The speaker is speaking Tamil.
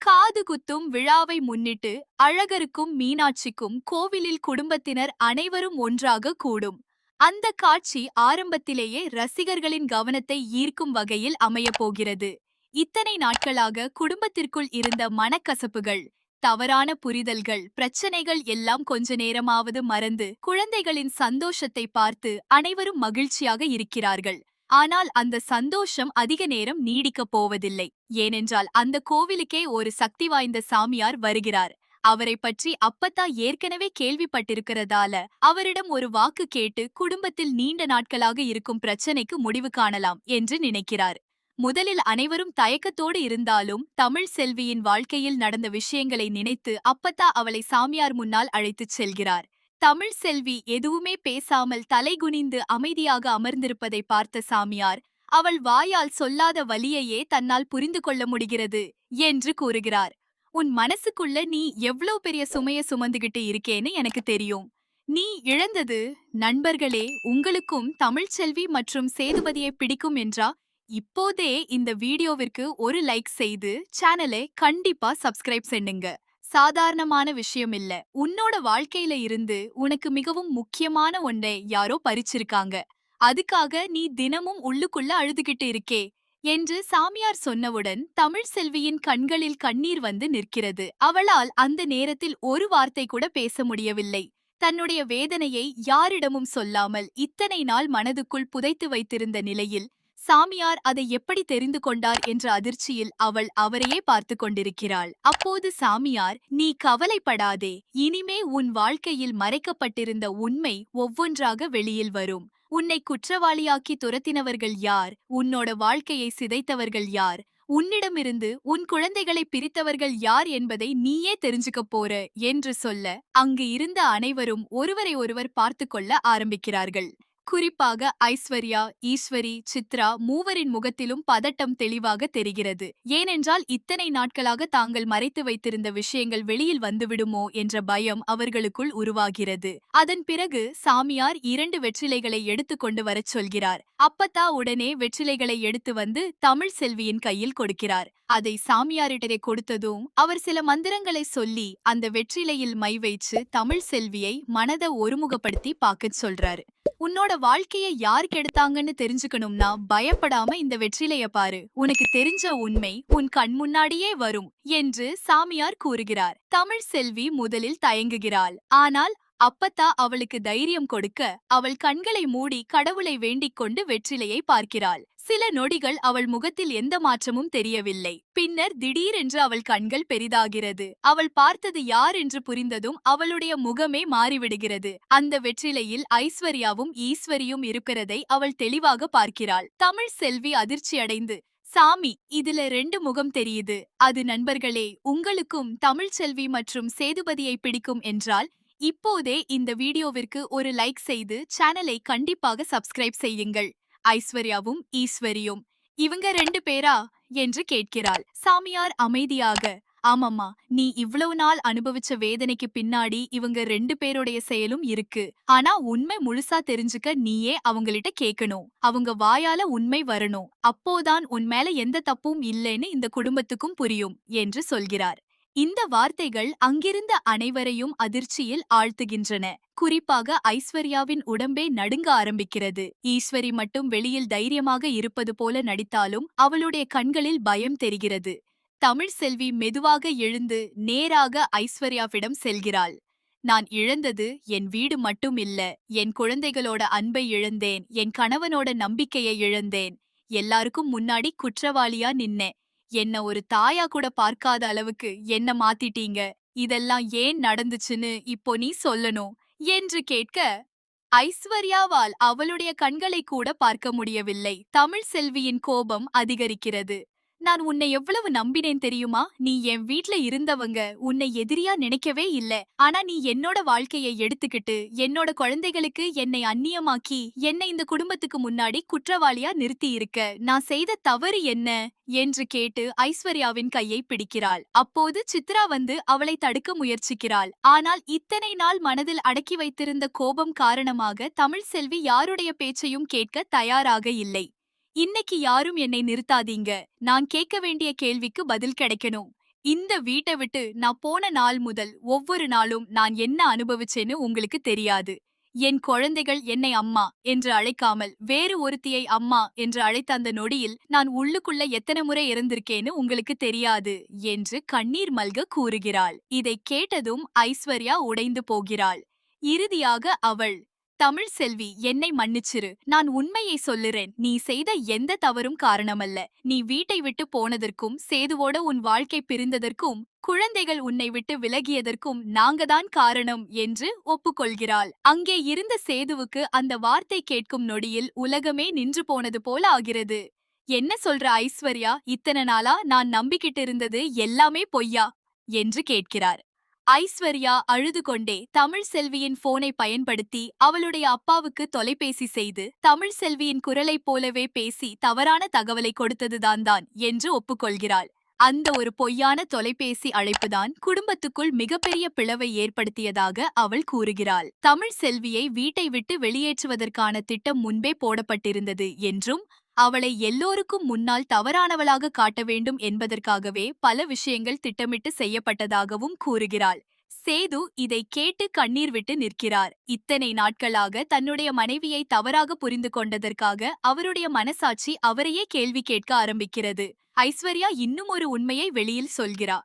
காது குத்தும் விழாவை முன்னிட்டு அழகருக்கும் மீனாட்சிக்கும் கோவிலில் குடும்பத்தினர் அனைவரும் ஒன்றாக கூடும். அந்த காட்சி ஆரம்பத்திலேயே ரசிகர்களின் கவனத்தை ஈர்க்கும் வகையில் அமையப் போகிறது. இத்தனை நாட்களாக குடும்பத்திற்குள் இருந்த மனக்கசப்புகள், தவறான புரிதல்கள், பிரச்சனைகள் எல்லாம் கொஞ்ச நேரமாவது மறந்து குழந்தைகளின் சந்தோஷத்தை பார்த்து அனைவரும் மகிழ்ச்சியாக இருக்கிறார்கள். ஆனால் அந்த சந்தோஷம் அதிக நேரம் நீடிக்கப் போவதில்லை. ஏனென்றால் அந்த கோவிலுக்கே ஒரு சக்தி வாய்ந்த சாமியார் வருகிறார். அவரை பற்றி அப்பத்தா ஏற்கனவே கேள்விப்பட்டிருக்கிறதால அவரிடம் ஒரு வாக்கு கேட்டு குடும்பத்தில் நீண்ட நாட்களாக இருக்கும் பிரச்சனைக்கு முடிவு காணலாம் என்று நினைக்கிறார். முதலில் அனைவரும் தயக்கத்தோடு இருந்தாலும் தமிழ் செல்வியின் வாழ்க்கையில் நடந்த விஷயங்களை நினைத்து அப்பத்தா அவளை சாமியார் முன்னால் அழைத்துச் செல்கிறார். தமிழ் செல்வி எதுவுமே பேசாமல் தலைகுனிந்து அமைதியாக அமர்ந்திருப்பதை பார்த்த சாமியார், அவள் வாயால் சொல்லாத வலியையே தன்னால் புரிந்து கொள்ள முடிகிறது என்று கூறுகிறார். உன் மனசுக்குள்ள நீ எவ்ளோ பெரிய சுமைய சுமந்துகிட்டு இருக்கேன்னு எனக்கு தெரியும். நீ இழந்தது நண்பர்களே. உங்களுக்கும் தமிழ்ச்செல்வி மற்றும் சேதுபதியை பிடிக்கும் என்றா இப்போதே இந்த வீடியோவிற்கு ஒரு லைக் செய்து சேனலை கண்டிப்பா சப்ஸ்கிரைப் செய்யுங்க. சாதாரணமான விஷயம் இல்ல. உன்னோட வாழ்க்கையில இருந்து உனக்கு மிகவும் முக்கியமான ஒன்றை யாரோ பறிச்சிருக்காங்க. அதுக்காக நீ தினமும் உள்ளுக்குள்ள அழுதுகிட்டு இருக்கே என்று சாமியார் சொன்னவுடன் தமிழ் செல்வியின் கண்களில் கண்ணீர் வந்து நிற்கிறது. அவளால் அந்த நேரத்தில் ஒரு வார்த்தை கூட பேச முடியவில்லை. தன்னுடைய வேதனையை யாரிடமும் சொல்லாமல் இத்தனை நாள் மனதுக்குள் புதைத்து வைத்திருந்த நிலையில் சாமியார் அதை எப்படி தெரிந்து கொண்டார் என்ற அதிர்ச்சியில் அவள் அவரையே பார்த்து கொண்டிருக்கிறாள். அப்போது சாமியார், நீ கவலைப்படாதே, இனிமே உன் வாழ்க்கையில் மறைக்கப்பட்டிருந்த உண்மை ஒவ்வொன்றாக வெளியில் வரும். உன்னை குற்றவாளியாக்கி துரத்தினவர்கள் யார், உன்னோட வாழ்க்கையை சிதைத்தவர்கள் யார், உன்னிடமிருந்து உன் குழந்தைகளை பிரித்தவர்கள் யார் என்பதை நீயே தெரிஞ்சுக்கப் போற என்று சொல்ல அங்கு இருந்த அனைவரும் ஒருவரை ஒருவர் பார்த்து கொள்ள ஆரம்பிக்கிறார்கள். குறிப்பாக ஐஸ்வர்யா, ஈஸ்வரி, சித்ரா மூவரின் முகத்திலும் பதட்டம் தெளிவாக தெரிகிறது. ஏனென்றால் இத்தனை நாட்களாக தாங்கள் மறைத்து வைத்திருந்த விஷயங்கள் வெளியில் வந்துவிடுமோ என்ற பயம் அவர்களுக்குள் உருவாகிறது. அதன் பிறகு சாமியார் 2 வெற்றிலைகளை எடுத்து கொண்டு வரச் சொல்கிறார். அப்பத்தா உடனே வெற்றிலைகளை எடுத்து வந்து தமிழ் செல்வியின் கையில் கொடுக்கிறார். அதை சாமியாரிடரே கொடுத்ததும் அவர் சில மந்திரங்களை சொல்லி அந்த வெற்றிலையில் மை வைச்சு தமிழ் செல்வியை மனதை ஒருமுகப்படுத்தி பார்க்கச் சொல்றாரு. உன்னோட வாழ்க்கைய யார் கெடுத்தாங்கன்னு தெரிஞ்சுக்கணும்னா பயப்படாம இந்த வெற்றிலைய பாரு, உனக்கு தெரிஞ்ச உண்மை உன் கண் முன்னாடியே வரும் என்று சாமியார் கூறுகிறார். தமிழ் செல்வி முதலில் தயங்குகிறாள். ஆனால் அப்பத்தா அவளுக்கு தைரியம் கொடுக்க அவள் கண்களை மூடி கடவுளை வேண்டிக் கொண்டு வெற்றிலையை பார்க்கிறாள். சில நொடிகள் அவள் முகத்தில் எந்த மாற்றமும் தெரியவில்லை. பின்னர் திடீரென்று அவள் கண்கள் பெரிதாகிறது. அவள் பார்த்தது யார் என்று புரிந்ததும் அவளுடைய முகமே மாறிவிடுகிறது. அந்த வெற்றிலையில் ஐஸ்வர்யாவும் ஈஸ்வரியும் இருக்கிறதை அவள் தெளிவாக பார்க்கிறாள். தமிழ் செல்வி அதிர்ச்சியடைந்து, சாமி, இதுல 2 முகம் தெரியுது. அது நண்பர்களே, உங்களுக்கும் தமிழ் செல்வி மற்றும் சேதுபதியை பிடிக்கும் என்றால் இப்போதே இந்த வீடியோவிற்கு ஒரு லைக் செய்து சேனலை கண்டிப்பாக சப்ஸ்கிரைப் செய்யுங்கள். ஐஸ்வர்யாவும் ஈஸ்வரியும் இவங்க 2 பேரா என்று கேட்கிறாள். சாமியார் அமைதியாக, ஆமாம்மா, நீ இவ்வளவு நாள் அனுபவிச்ச வேதனைக்கு பின்னாடி இவங்க 2 பேருடைய செயலும் இருக்கு. ஆனா உண்மை முழுசா தெரிஞ்சுக்க நீயே அவங்கள்ட்ட கேட்கணும். அவங்க வாயால உண்மை வரணும். அப்போதான் உன் மேல எந்த தப்பும் இல்லைன்னு இந்த குடும்பத்துக்கும் புரியும் என்று சொல்கிறார். இந்த வார்த்தைகள் அங்கிருந்த அனைவரையும் அதிர்ச்சியில் ஆழ்த்துகின்றன. குறிப்பாக ஐஸ்வர்யாவின் உடம்பே நடுங்க ஆரம்பிக்கிறது. ஈஸ்வரி மட்டும் வெளியில் தைரியமாக இருப்பது போல நடித்தாலும் அவளுடைய கண்களில் பயம் தெரிகிறது. தமிழ் செல்வி மெதுவாக எழுந்து நேராக ஐஸ்வர்யாவிடம் செல்கிறாள். நான் இழந்தது என் வீடு மட்டும் இல்ல, என் குழந்தைகளோட அன்பை இழந்தேன், என் கணவனோட நம்பிக்கையை இழந்தேன். எல்லாருக்கும் முன்னாடி குற்றவாளியா நின்னேன். என்ன ஒரு தாயா கூட பார்க்காத அளவுக்கு என்ன மாத்திட்டீங்க. இதெல்லாம் ஏன் நடந்துச்சுன்னு இப்போ நீ சொல்லணும் என்று கேட்க ஐஸ்வர்யாவால் அவளுடைய கண்களை கூட பார்க்க முடியவில்லை. தமிழ் செல்வியின் கோபம் அதிகரிக்கிறது. நான் உன்னை எவ்வளவு நம்பினேன் தெரியுமா? நீ என் வீட்ல இருந்தவங்க உன்னை எதிரியா நினைக்கவே இல்ல. ஆனா நீ என்னோட வாழ்க்கையை எடுத்துக்கிட்டு என்னோட குழந்தைகளுக்கு என்னை அந்நியமாக்கி என்னை இந்த குடும்பத்துக்கு முன்னாடி குற்றவாளியா நிறுத்தி இருக்க. நான் செய்த தவறு என்ன என்று கேட்டு ஐஸ்வர்யாவின் கையை பிடிக்கிறாள். அப்போது சித்ரா வந்து அவளை தடுக்க முயற்சிக்கிறாள். ஆனால் இத்தனை நாள் மனதில் அடக்கி வைத்திருந்த கோபம் காரணமாக தமிழ் செல்வி யாருடைய பேச்சையும் கேட்க தயாராக இல்லை. இன்னைக்கு யாரும் என்னை நிறுத்தாதீங்க. நான் கேட்க வேண்டிய கேள்விக்கு பதில் கிடைக்கணும் இந்த வீட்டை விட்டு நான் போன நாள் முதல் ஒவ்வொரு நாளும் நான் என்ன அனுபவிச்சேன்னு உங்களுக்கு தெரியாது. என் குழந்தைகள் என்னை அம்மா என்று அழைக்காமல் வேறு ஒருத்தியை அம்மா என்று அழைத்த அந்த நொடியில் நான் உள்ளுக்குள்ள எத்தனை முறை இறந்திருக்கேன்னு உங்களுக்கு தெரியாது என்று கண்ணீர் மல்க கூறுகிறாள். இதை கேட்டதும் ஐஸ்வர்யா உடைந்து போகிறாள். இறுதியாக அவள், தமிழ் செல்வி, என்னை மன்னிச்சிரு. நான் உண்மையை சொல்லுறேன். நீ செய்த எந்த தவறும் காரணமல்ல. நீ வீட்டை விட்டு போனதற்கும் சேதுவோட உன் வாழ்க்கை பிரிந்ததற்கும் குழந்தைகள் உன்னை விட்டு விலகியதற்கும் நாங்கதான் காரணம் என்று ஒப்புக்கொள்கிறாள். அங்கே இருந்த சேதுவுக்கு அந்த வார்த்தை கேட்கும் நொடியில் உலகமே நின்று போனது போல ஆகிறது. என்ன சொல்ற ஐஸ்வர்யா? இத்தனை நாளா நான் நம்பிக்கிட்டு இருந்தது எல்லாமே பொய்யா என்று கேட்கிறார். ஐஸ்வர்யா அழுது கொண்டே தமிழ் செல்வியின் போனை பயன்படுத்தி அவளுடைய அப்பாவுக்கு தொலைபேசி செய்து தமிழ் செல்வியின் குரலைப் போலவே பேசி தவறான தகவலை கொடுத்ததுதான் என்று ஒப்புக்கொள்கிறாள். அந்த ஒரு பொய்யான தொலைபேசி அழைப்புதான் குடும்பத்துக்குள் மிகப்பெரிய பிளவை ஏற்படுத்தியதாக அவள் கூறுகிறாள். தமிழ் செல்வியை வீட்டை விட்டு வெளியேற்றுவதற்கான திட்டம் முன்பே போடப்பட்டிருந்தது என்றும் அவளை எல்லோருக்கும் முன்னால் தவறானவளாக காட்ட வேண்டும் என்பதற்காகவே பல விஷயங்கள் திட்டமிட்டு செய்யப்பட்டதாகவும் கூறுகிறாள். சேது இதை கேட்டு கண்ணீர் விட்டு நிற்கிறார். இத்தனை நாட்களாக தன்னுடைய மனைவியை தவறாக புரிந்து கொண்டதற்காக அவருடைய மனசாட்சி அவரையே கேள்வி கேட்க ஆரம்பிக்கிறது. ஐஸ்வர்யா இன்னும் ஒரு உண்மையை வெளியில் சொல்கிறா.